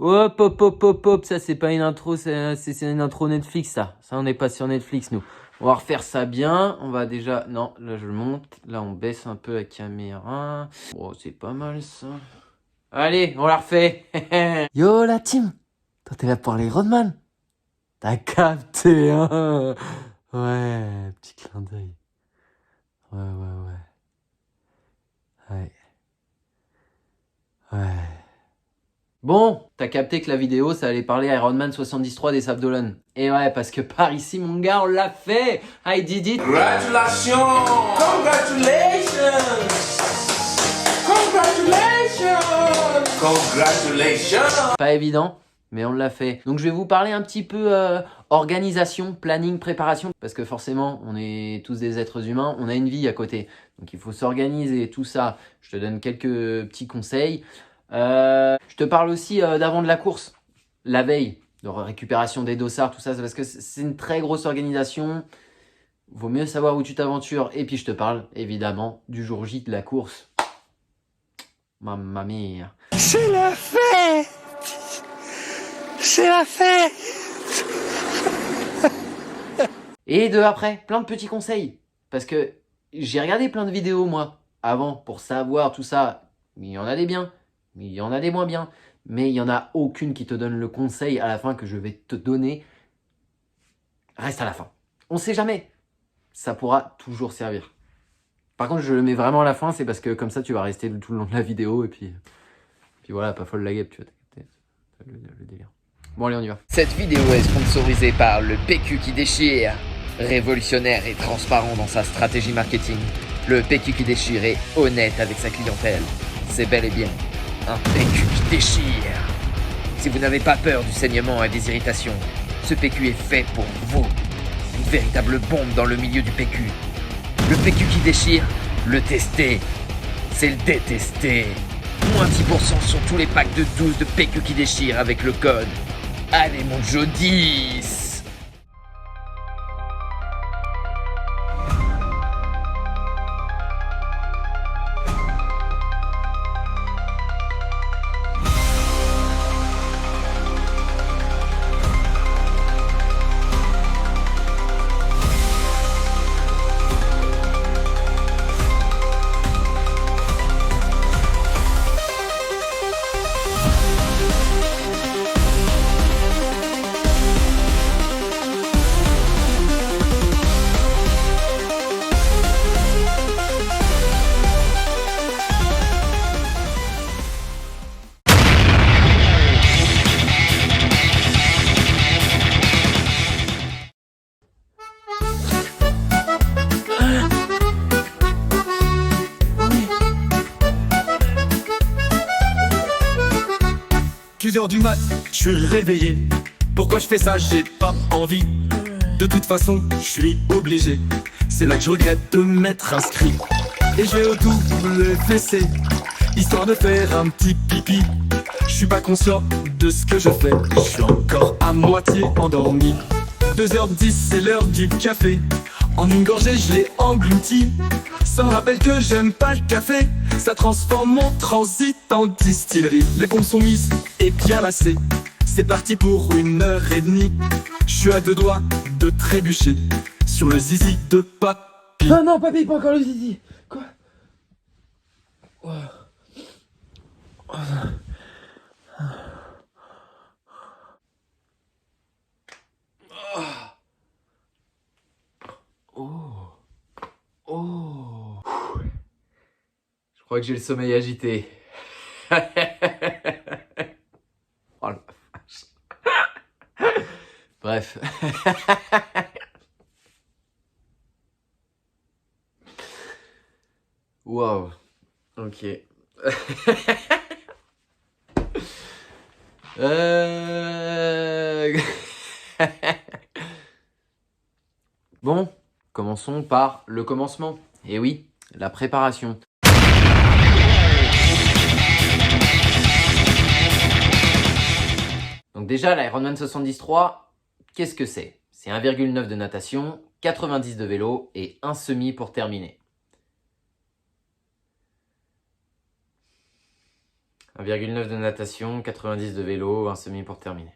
Hop, hop, hop, hop, hop. Ça, c'est pas une intro, c'est une intro Netflix, ça. Ça, on n'est pas sur Netflix, nous. On va refaire ça bien. On va déjà... Non, là, je le monte. Là, on baisse un peu la caméra. Oh, c'est pas mal, ça. Allez, on la refait. Yo, la team. Toi, t'es là pour les Rodman. T'as capté, hein? Ouais, petit clin d'œil. Ouais. Ouais. Bon, t'as capté que la vidéo, ça allait parler Ironman 73 des Sables d'Olonne. Et ouais, parce que par ici, mon gars, on l'a fait. I did it. Congratulations! Congratulations! Pas évident, mais on l'a fait. Donc je vais vous parler un petit peu organisation, planning, préparation. Parce que forcément, on est tous des êtres humains, on a une vie à côté. Donc il faut s'organiser, tout ça. Je te donne quelques petits conseils. Je te parle aussi d'avant de la course, la veille, de récupération des dossards, tout ça, parce que c'est une très grosse organisation. Vaut mieux savoir où tu t'aventures. Et puis je te parle évidemment du jour J de la course. Mamma mia. C'est la fête! C'est la fête! Et de après, plein de petits conseils. Parce que j'ai regardé plein de vidéos, moi, avant, pour savoir tout ça. Il y en a des biens, il y en a des moins bien. Mais il n'y en a aucune qui te donne le conseil à la fin que je vais te donner. Reste à la fin. On ne sait jamais. Ça pourra toujours servir. Par contre, je le mets vraiment à la fin, c'est parce que comme ça, tu vas rester tout le long de la vidéo. Et puis voilà, pas folle la guêpe, tu vas t'inquiéter. Le délire. Bon, allez, on y va. Cette vidéo est sponsorisée par le PQ qui déchire. Révolutionnaire et transparent dans sa stratégie marketing, le PQ qui déchire est honnête avec sa clientèle. C'est bel et bien un PQ qui déchire. Si vous n'avez pas peur du saignement et des irritations, ce PQ est fait pour vous. Une véritable bombe dans le milieu du PQ. Le PQ qui déchire, le tester, c'est le détester. Moins 10% sur tous les packs de 12 de PQ qui déchire avec le code. Allez mon Joe 10. Heures du mat, je suis réveillé. Pourquoi je fais ça, j'ai pas envie. De toute façon, je suis obligé. C'est là que je regrette de m'être inscrit. Et je vais au double WC, histoire de faire un petit pipi. Je suis pas conscient de ce que je fais. Je suis encore à moitié endormi. 2h10, c'est l'heure du café. En une gorgée, je l'ai englouti. Ça me rappelle que j'aime pas le café. Ça transforme mon transit en distillerie. Les pompes sont mises et bien lassées. C'est parti pour 1h30. Je suis à 2 doigts de trébucher sur le zizi de papy. Ah non, papy, pas encore le zizi. Quoi? Je crois que j'ai le sommeil agité. Oh la vache. Bref. Wow. Ok. Bon, commençons par le commencement. Et oui, la préparation. Donc déjà, l'Ironman 73, qu'est-ce que c'est? C'est 1,9 de natation, 90 de vélo et un semi pour terminer. 1,9 de natation, 90 de vélo, un semi pour terminer.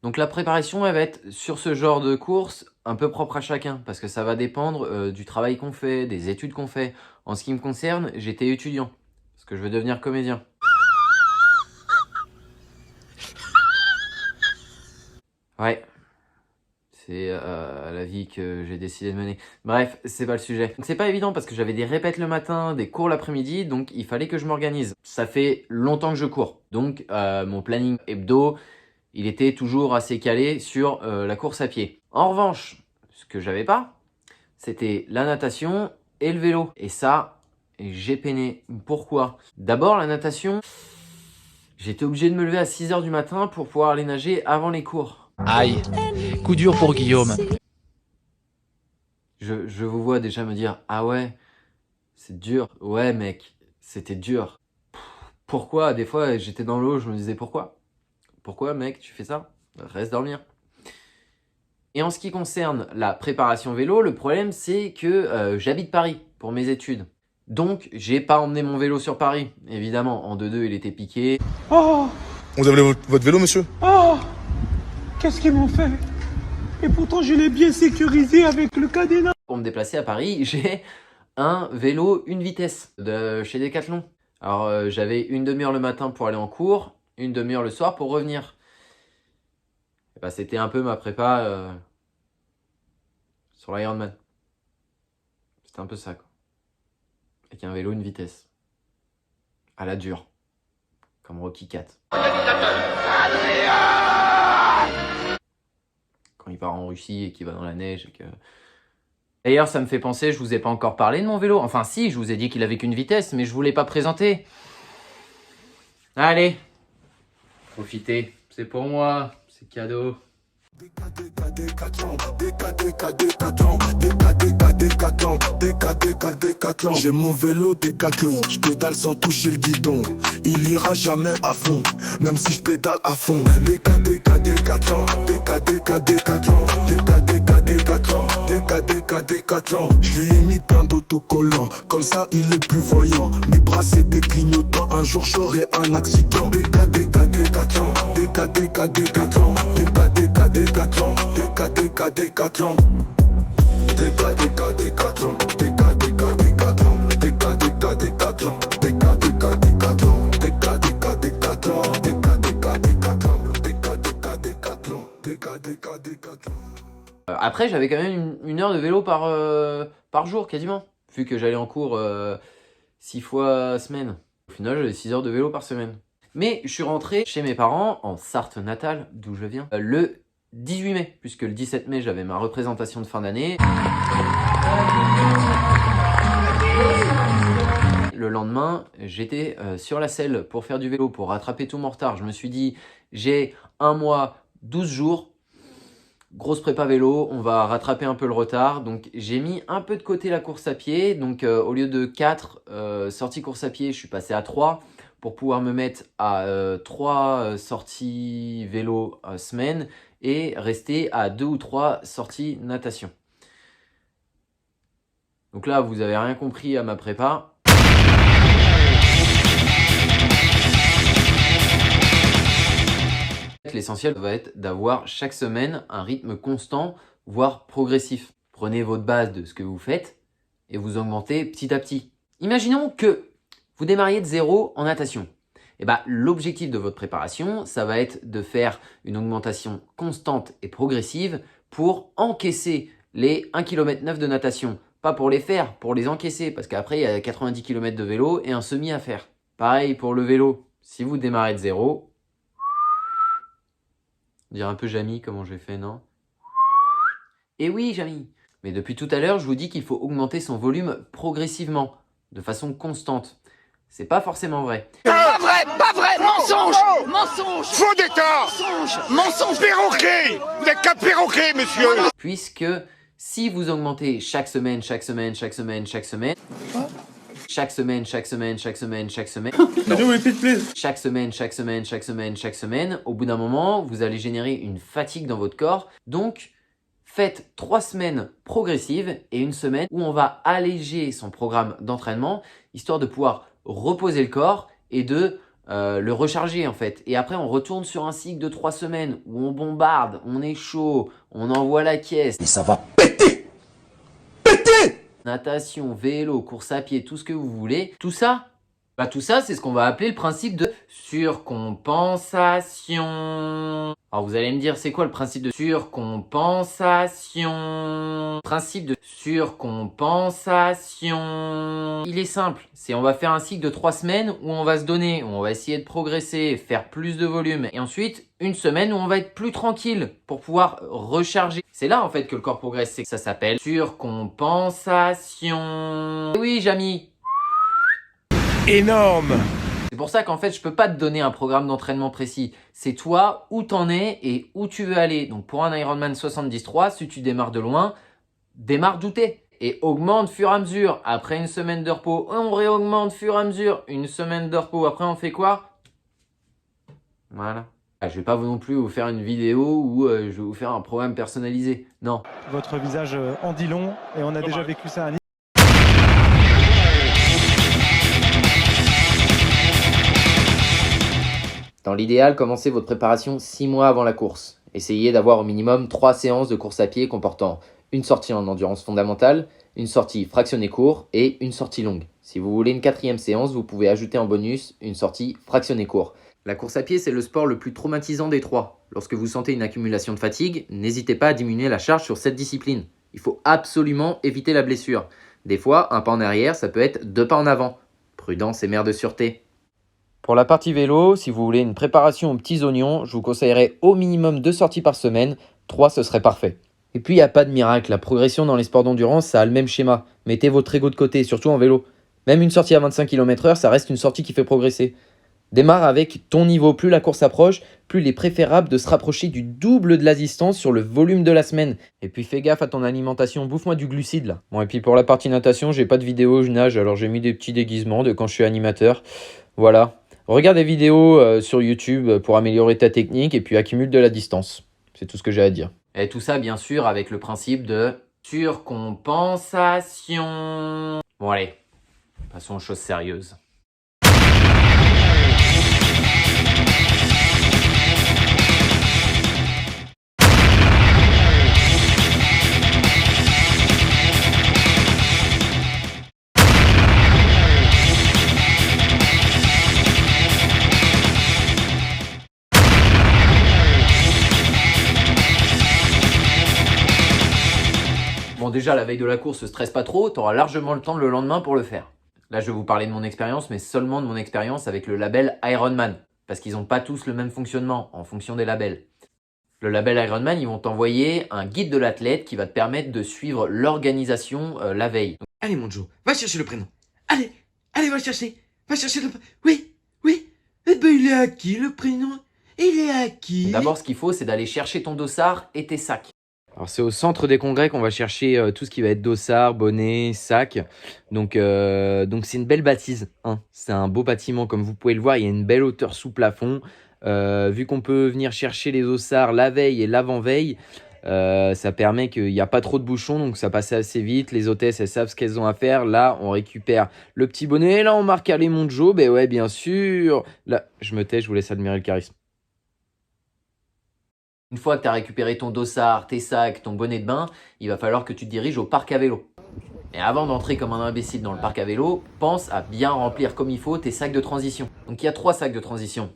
Donc la préparation, elle va être sur ce genre de course un peu propre à chacun, parce que ça va dépendre du travail qu'on fait, des études qu'on fait. En ce qui me concerne, j'étais étudiant, parce que je veux devenir comédien. Ouais, c'est la vie que j'ai décidé de mener. Bref, c'est pas le sujet. Donc c'est pas évident parce que j'avais des répètes le matin, des cours l'après-midi, donc il fallait que je m'organise. Ça fait longtemps que je cours, donc mon planning hebdo, il était toujours assez calé sur la course à pied. En revanche, ce que j'avais pas, c'était la natation et le vélo. Et ça, j'ai peiné. Pourquoi? D'abord, la natation, j'étais obligé de me lever à 6 h du matin pour pouvoir aller nager avant les cours. Aïe, coup dur pour Guillaume. Je vous vois déjà me dire, ah ouais, c'est dur. Ouais mec, c'était dur. Pourquoi? Des fois, j'étais dans l'eau, je me disais pourquoi? Pourquoi mec, tu fais ça? Reste dormir. Et en ce qui concerne la préparation vélo, le problème c'est que j'habite Paris pour mes études. Donc, j'ai pas emmené mon vélo sur Paris. Évidemment, en 2-2, il était piqué. Oh, Vous avez votre vélo, monsieur? oh, qu'est-ce qu'ils m'ont fait? Et pourtant, je l'ai bien sécurisé avec le cadenas. Pour me déplacer à Paris, j'ai un vélo une vitesse de chez Decathlon. Alors, j'avais une demi-heure le matin pour aller en cours, une demi-heure le soir pour revenir. Et bah, c'était un peu ma prépa sur l'Ironman. C'était un peu ça, quoi. Avec un vélo une vitesse. À la dure. Comme Rocky 4. Quand il part en Russie et qu'il va dans la neige et que... D'ailleurs, ça me fait penser, je vous ai pas encore parlé de mon vélo. Enfin si, je vous ai dit qu'il avait qu'une vitesse, mais je vous l'ai pas présenté. Allez, profitez, c'est pour moi, c'est cadeau. J'ai mon vélo Décathlon, je pédale sans toucher le guidon. Il ira jamais à fond, même si je pédale à fond. Décathlon, Décathlon. Je lui ai mis plein d'autocollants, comme ça il est plus voyant. Mes bras c'était clignotants, un jour j'aurai un accident. Décathlon, Décathlon. Après, j'avais quand même une heure de vélo par jour, quasiment. Vu que j'allais en cours 6 fois semaine. Au final, j'avais 6 heures de vélo par semaine. Mais je suis rentré chez mes parents, en Sarthe natale, d'où je viens, le 18 mai. Puisque le 17 mai, j'avais ma représentation de fin d'année. Le lendemain, j'étais sur la selle pour faire du vélo, pour rattraper tout mon retard. Je me suis dit, j'ai 1 mois, 12 jours. Grosse prépa vélo, on va rattraper un peu le retard. Donc j'ai mis un peu de côté la course à pied. Donc au lieu de 4 sorties course à pied, je suis passé à 3 pour pouvoir me mettre à 3 sorties vélo semaine et rester à 2 ou 3 sorties natation. Donc là, vous avez rien compris à ma prépa. L'essentiel va être d'avoir chaque semaine un rythme constant, voire progressif. Prenez votre base de ce que vous faites et vous augmentez petit à petit. Imaginons que vous démarriez de 0 en natation. Et bah, l'objectif de votre préparation, ça va être de faire une augmentation constante et progressive pour encaisser les 1,9 km de natation. Pas pour les faire, pour les encaisser, parce qu'après, il y a 90 km de vélo et un semi à faire. Pareil pour le vélo. Si vous démarrez de 0, dire un peu Jamy, comment j'ai fait, non? Et oui, Jamy. Mais depuis tout à l'heure, je vous dis qu'il faut augmenter son volume progressivement, de façon constante. C'est pas forcément vrai. Pas vrai, mensonge, mensonge, faux d'état, mensonge, perroquet, vous n'êtes qu'un perroquet, monsieur. Puisque si vous augmentez chaque semaine, chaque semaine, au bout d'un moment, vous allez générer une fatigue dans votre corps. Donc, faites 3 semaines progressives et une semaine où on va alléger son programme d'entraînement, histoire de pouvoir reposer le corps et de le recharger en fait. Et après, on retourne sur un cycle de 3 semaines où on bombarde, on est chaud, on envoie la caisse. Et ça va péter! Natation, vélo, course à pied, tout ce que vous voulez. Tout ça, c'est ce qu'on va appeler le principe de surcompensation. Alors vous allez me dire, c'est quoi le principe de surcompensation? Principe de surcompensation. Il est simple, c'est on va faire un cycle de 3 semaines où on va se donner, où on va essayer de progresser, faire plus de volume. Et ensuite, une semaine où on va être plus tranquille pour pouvoir recharger. C'est là en fait que le corps progresse, c'est que ça s'appelle surcompensation. Oui, Jamy. Énorme! C'est pour ça qu'en fait, je peux pas te donner un programme d'entraînement précis. C'est toi où t'en es et où tu veux aller. Donc pour un Ironman 73, si tu démarres de loin, démarre d'où t'es. Et augmente fur et à mesure. Après une semaine de repos, on réaugmente fur et à mesure. Une semaine de repos, après on fait quoi? Voilà. Je vais pas non plus vous faire une vidéo où je vais vous faire un programme personnalisé. Non. Votre visage en dit long et on a déjà vécu ça à Nice. Dans l'idéal, commencez votre préparation 6 mois avant la course. Essayez d'avoir au minimum 3 séances de course à pied comportant une sortie en endurance fondamentale, une sortie fractionnée court et une sortie longue. Si vous voulez une 4e séance, vous pouvez ajouter en bonus une sortie fractionnée court. La course à pied, c'est le sport le plus traumatisant des 3. Lorsque vous sentez une accumulation de fatigue, n'hésitez pas à diminuer la charge sur cette discipline. Il faut absolument éviter la blessure. Des fois, un pas en arrière, ça peut être 2 pas en avant. Prudence est mère de sûreté. Pour la partie vélo, si vous voulez une préparation aux petits oignons, je vous conseillerais au minimum 2 sorties par semaine. 3, ce serait parfait. Et puis, il n'y a pas de miracle. La progression dans les sports d'endurance, ça a le même schéma. Mettez votre ego de côté, surtout en vélo. Même une sortie à 25 km/h, ça reste une sortie qui fait progresser. Démarre avec ton niveau. Plus la course approche, plus il est préférable de se rapprocher du double de la distance sur le volume de la semaine. Et puis fais gaffe à ton alimentation, bouffe-moi du glucide là. Bon, et puis pour la partie natation, j'ai pas de vidéo, je nage, alors j'ai mis des petits déguisements de quand je suis animateur. Voilà. Regarde des vidéos sur YouTube pour améliorer ta technique et puis accumule de la distance. C'est tout ce que j'ai à dire. Et tout ça, bien sûr, avec le principe de surcompensation. Bon allez, passons aux choses sérieuses. Bon, déjà, la veille de la course, stresse pas trop, tu auras largement le temps le lendemain pour le faire. Là, je vais vous parler de mon expérience, mais seulement de mon expérience avec le label Ironman. Parce qu'ils n'ont pas tous le même fonctionnement en fonction des labels. Le label Ironman, ils vont t'envoyer un guide de l'athlète qui va te permettre de suivre l'organisation la veille. Allez mon Joe, va chercher le prénom. Allez, va le chercher. Va chercher le... Oui. Eh ben il est à qui le prénom? Il est à qui? D'abord, ce qu'il faut, c'est d'aller chercher ton dossard et tes sacs. Alors c'est au centre des congrès qu'on va chercher tout ce qui va être dossard, bonnet, sac. Donc c'est une belle bâtisse. Hein. C'est un beau bâtiment comme vous pouvez le voir. Il y a une belle hauteur sous plafond. Vu qu'on peut venir chercher les dossards la veille et l'avant-veille, ça permet qu'il n'y a pas trop de bouchons. Donc ça passe assez vite. Les hôtesses, elles savent ce qu'elles ont à faire. Là, on récupère le petit bonnet. Et là, on marque allez mon Joe. Ben ouais, bien sûr. Là, je me tais, je vous laisse admirer le charisme. Une fois que tu as récupéré ton dossard, tes sacs, ton bonnet de bain, il va falloir que tu te diriges au parc à vélo. Et avant d'entrer comme un imbécile dans le parc à vélo, pense à bien remplir comme il faut tes sacs de transition. Donc il y a 3 sacs de transition.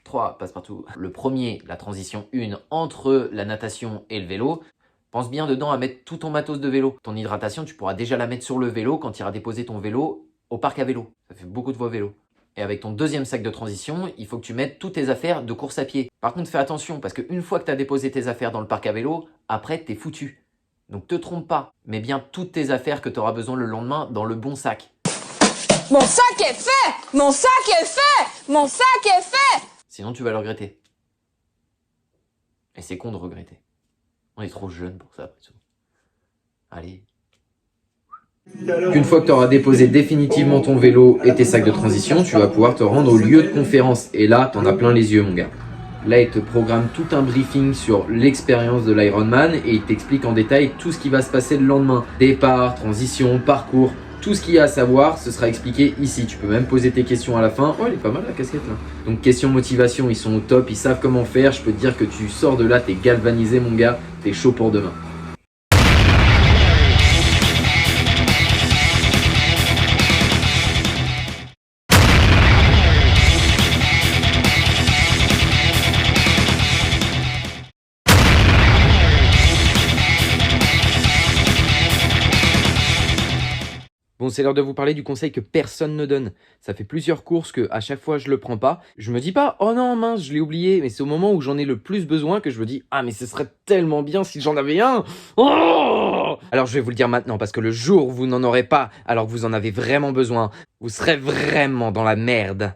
3 passe-partout. Le premier, la transition 1 entre la natation et le vélo. Pense bien dedans à mettre tout ton matos de vélo. Ton hydratation, tu pourras déjà la mettre sur le vélo quand tu iras déposer ton vélo au parc à vélo. Ça fait beaucoup de fois vélo. Et avec ton deuxième sac de transition, il faut que tu mettes toutes tes affaires de course à pied. Par contre, fais attention parce qu'une fois que tu as déposé tes affaires dans le parc à vélo, après, t'es foutu. Donc, te trompe pas. Mets bien toutes tes affaires que tu auras besoin le lendemain dans le bon sac. Mon sac est fait! Mon sac est fait! Mon sac est fait! Sinon, tu vas le regretter. Et c'est con de regretter. On est trop jeune pour ça, après tout. Allez. Une fois que tu auras déposé définitivement ton vélo et tes sacs de transition, tu vas pouvoir te rendre au lieu de conférence. Et là, t'en as plein les yeux, mon gars. Là, il te programme tout un briefing sur l'expérience de l'Ironman et il t'explique en détail tout ce qui va se passer le lendemain. Départ, transition, parcours, tout ce qu'il y a à savoir, ce sera expliqué ici. Tu peux même poser tes questions à la fin. Oh, elle est pas mal la casquette là. Donc, question motivation, ils sont au top, ils savent comment faire. Je peux te dire que tu sors de là, t'es galvanisé mon gars, t'es chaud pour demain. Bon, c'est l'heure de vous parler du conseil que personne ne donne. Ça fait plusieurs courses que à chaque fois je le prends pas. Je me dis pas, oh non mince, je l'ai oublié. Mais c'est au moment où j'en ai le plus besoin que je me dis, ah mais ce serait tellement bien si j'en avais un. Oh, alors je vais vous le dire maintenant parce que le jour où vous n'en aurez pas, alors que vous en avez vraiment besoin, vous serez vraiment dans la merde.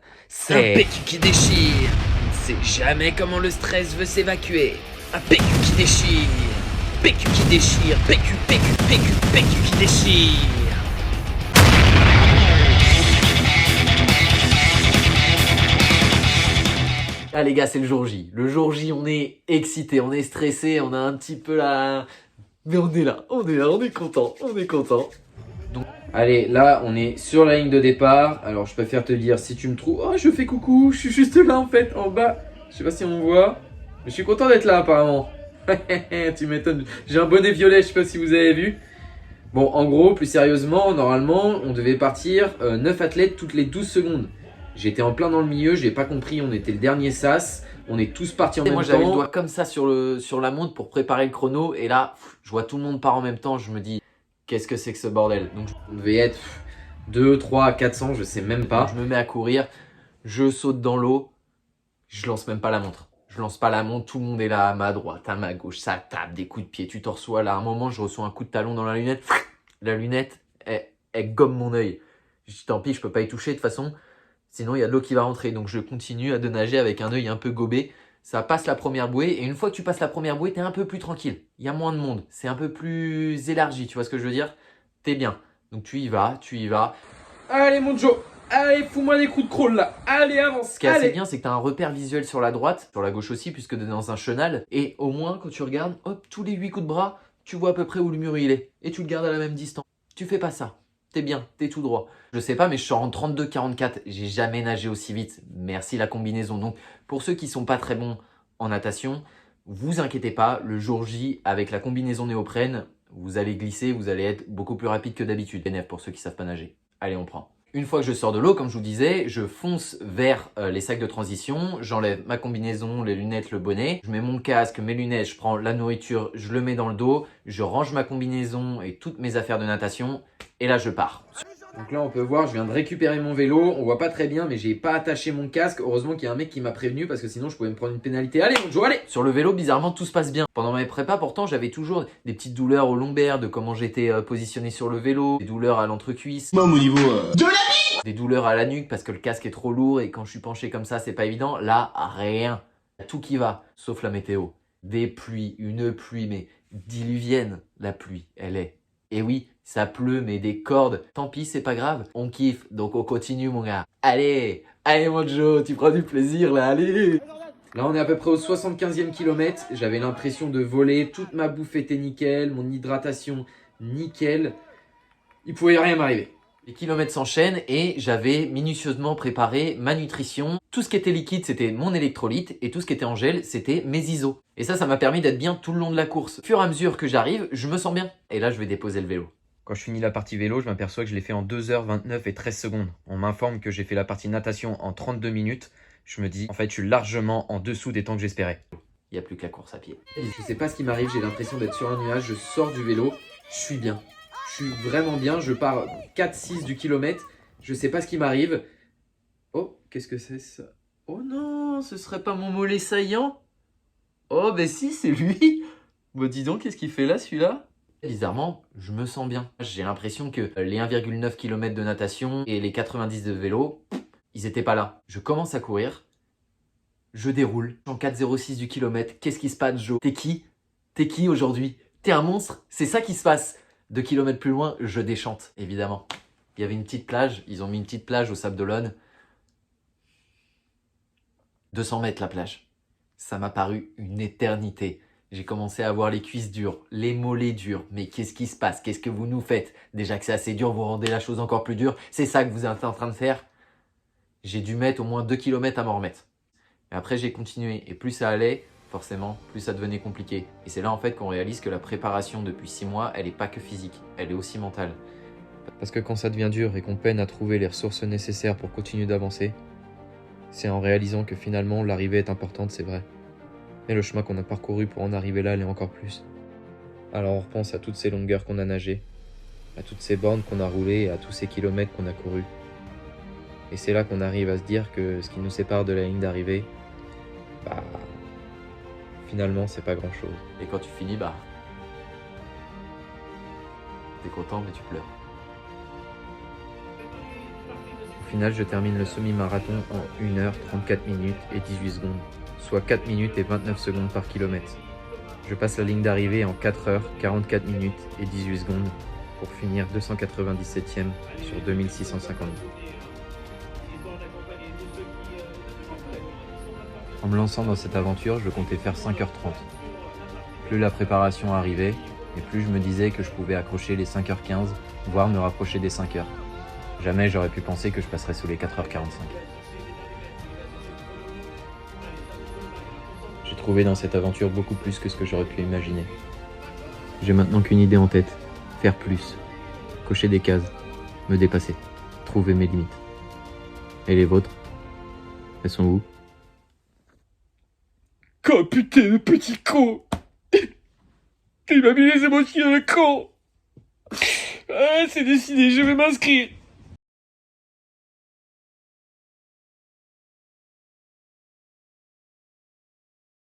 Un PQ qui déchire. On ne sait jamais comment le stress veut s'évacuer. Un PQ qui déchire. PQ qui déchire. PQ qui déchire. Ah les gars, c'est le jour J. Le jour J, on est excité, on est stressé, on a un petit peu la... Mais on est là, on est content, Donc, allez, là, on est sur la ligne de départ. Alors, je préfère te dire, si tu me trouves... Oh, je fais coucou, je suis juste là, en fait, en bas. Je sais pas si on me voit, mais je suis content d'être là, apparemment. Tu m'étonnes. J'ai un bonnet violet, je sais pas si vous avez vu. Bon, en gros, plus sérieusement, normalement, on devait partir 9 athlètes toutes les 12 secondes. J'étais en plein dans le milieu, j'ai pas compris, on était le dernier sas, on est tous partis en même temps. Moi j'avais le doigt comme ça sur la montre pour préparer le chrono et là, je vois tout le monde part en même temps, je me dis, qu'est-ce que c'est que ce bordel? Donc on devait être 2, 3, 400, je sais même pas. Je me mets à courir, je saute dans l'eau, je lance même pas la montre. Je lance pas la montre, tout le monde est là à ma droite, à ma gauche, ça tape, des coups de pied, tu t'en reçois là. À un moment, je reçois un coup de talon dans la lunette, elle gomme mon œil. Je dis tant pis, je peux pas y toucher de toute façon. Sinon, il y a de l'eau qui va rentrer. Donc, je continue à nager avec un œil un peu gobé. Ça passe la première bouée. Et une fois que tu passes la première bouée, tu es un peu plus tranquille. Il y a moins de monde. C'est un peu plus élargi. Tu vois ce que je veux dire? T'es bien. Donc, tu y vas. Allez, mon Joe. Allez, fous-moi des coups de crawl là. Allez, avance. Ce qui est assez bien, c'est que tu as un repère visuel sur la droite, sur la gauche aussi, puisque tu es dans un chenal. Et au moins, quand tu regardes, hop, tous les 8 coups de bras, tu vois à peu près où le mur il est. Et tu le gardes à la même distance. Tu fais pas ça. T'es bien, t'es tout droit. Je sais pas, mais je sors en 32-44. J'ai jamais nagé aussi vite. Merci la combinaison. Donc, pour ceux qui sont pas très bons en natation, vous inquiétez pas. Le jour J, avec la combinaison néoprène, vous allez glisser, vous allez être beaucoup plus rapide que d'habitude. Bénéf pour ceux qui savent pas nager. Allez, on prend. Une fois que je sors de l'eau, comme je vous disais, je fonce vers les sacs de transition. J'enlève ma combinaison, les lunettes, le bonnet. Je mets mon casque, mes lunettes, je prends la nourriture, je le mets dans le dos. Je range ma combinaison et toutes mes affaires de natation. Et là, je pars. Donc là, on peut voir, je viens de récupérer mon vélo. On voit pas très bien, mais j'ai pas attaché mon casque. Heureusement qu'il y a un mec qui m'a prévenu parce que sinon, je pouvais me prendre une pénalité. Allez, mon Joe, allez! Sur le vélo, bizarrement, tout se passe bien. Pendant mes prépas, pourtant, j'avais toujours des petites douleurs au lombaire, de comment j'étais positionné sur le vélo, des douleurs à l'entrecuisse. Même au niveau de la vie. Des douleurs à la nuque parce que le casque est trop lourd et quand je suis penché comme ça, c'est pas évident. Là, rien. Tout qui va, sauf la météo. Des pluies, une pluie, mais diluvienne, la pluie, elle est. Et oui, ça pleut, mais des cordes. Tant pis, c'est pas grave. On kiffe, donc on continue, mon gars. Allez, mon Joe, tu prends du plaisir, là, allez. Là, on est à peu près au 75e kilomètre. J'avais l'impression de voler. Toute ma bouffe était nickel. Mon hydratation, nickel. Il pouvait rien m'arriver. Les kilomètres s'enchaînent et j'avais minutieusement préparé ma nutrition. Tout ce qui était liquide, c'était mon électrolyte et tout ce qui était en gel, c'était mes ISO. Et ça m'a permis d'être bien tout le long de la course. Au fur et à mesure que j'arrive, je me sens bien. Et là, je vais déposer le vélo. Quand je finis la partie vélo, je m'aperçois que je l'ai fait en 2h29 et 13 secondes. On m'informe que j'ai fait la partie natation en 32 minutes. Je me dis, en fait, je suis largement en dessous des temps que j'espérais. Il n'y a plus que la course à pied. Je sais pas ce qui m'arrive, j'ai l'impression d'être sur un nuage. Je sors du vélo, je suis bien. Je suis vraiment bien, je pars 4-6 du kilomètre. Je sais pas ce qui m'arrive. Oh, qu'est-ce que c'est ça? Oh non, ce serait pas mon mollet saillant? Oh, ben si, c'est lui. Bon, dis donc, qu'est-ce qu'il fait là, celui-là? Bizarrement, je me sens bien. J'ai l'impression que les 1,9 km de natation et les 90 de vélo, ils étaient pas là. Je commence à courir. Je déroule. En 4,06 du kilomètre. Qu'est-ce qui se passe, Joe? T'es qui? T'es qui aujourd'hui? T'es un monstre? C'est ça qui se passe. 2 kilomètres plus loin, je déchante, évidemment. Il y avait une petite plage. Ils ont mis une petite plage au Sable d'Olonne. 200 mètres la plage. Ça m'a paru une éternité. J'ai commencé à avoir les cuisses dures, les mollets durs. Mais qu'est-ce qui se passe? Qu'est-ce que vous nous faites? Déjà que c'est assez dur, vous rendez la chose encore plus dure. C'est ça que vous êtes en train de faire? J'ai dû mettre au moins 2 km à m'en remettre. Et après, j'ai continué. Et plus ça allait, forcément, plus ça devenait compliqué. Et c'est là en fait qu'on réalise que la préparation depuis 6 mois, elle n'est pas que physique, elle est aussi mentale. Parce que quand ça devient dur et qu'on peine à trouver les ressources nécessaires pour continuer d'avancer, c'est en réalisant que finalement l'arrivée est importante, c'est vrai. Mais le chemin qu'on a parcouru pour en arriver là l'est encore plus. Alors on repense à toutes ces longueurs qu'on a nagées, à toutes ces bornes qu'on a roulées et à tous ces kilomètres qu'on a courus. Et c'est là qu'on arrive à se dire que ce qui nous sépare de la ligne d'arrivée, finalement c'est pas grand chose. Et quand tu finis, t'es content mais tu pleures. Au final, je termine le semi-marathon en 1h34 minutes et 18 secondes, soit 4 minutes et 29 secondes par kilomètre. Je passe la ligne d'arrivée en 4h44 minutes et 18 secondes pour finir 297e sur 2652. En me lançant dans cette aventure, je comptais faire 5h30. Plus la préparation arrivait, et plus je me disais que je pouvais accrocher les 5h15, voire me rapprocher des 5h. Jamais j'aurais pu penser que je passerais sous les 4h45. J'ai trouvé dans cette aventure beaucoup plus que ce que j'aurais pu imaginer. J'ai maintenant qu'une idée en tête, faire plus, cocher des cases, me dépasser, trouver mes limites. Et les vôtres? Elles sont où? Oh putain, le petit con! Il m'a mis les émotions, le con! Ah, c'est décidé, je vais m'inscrire!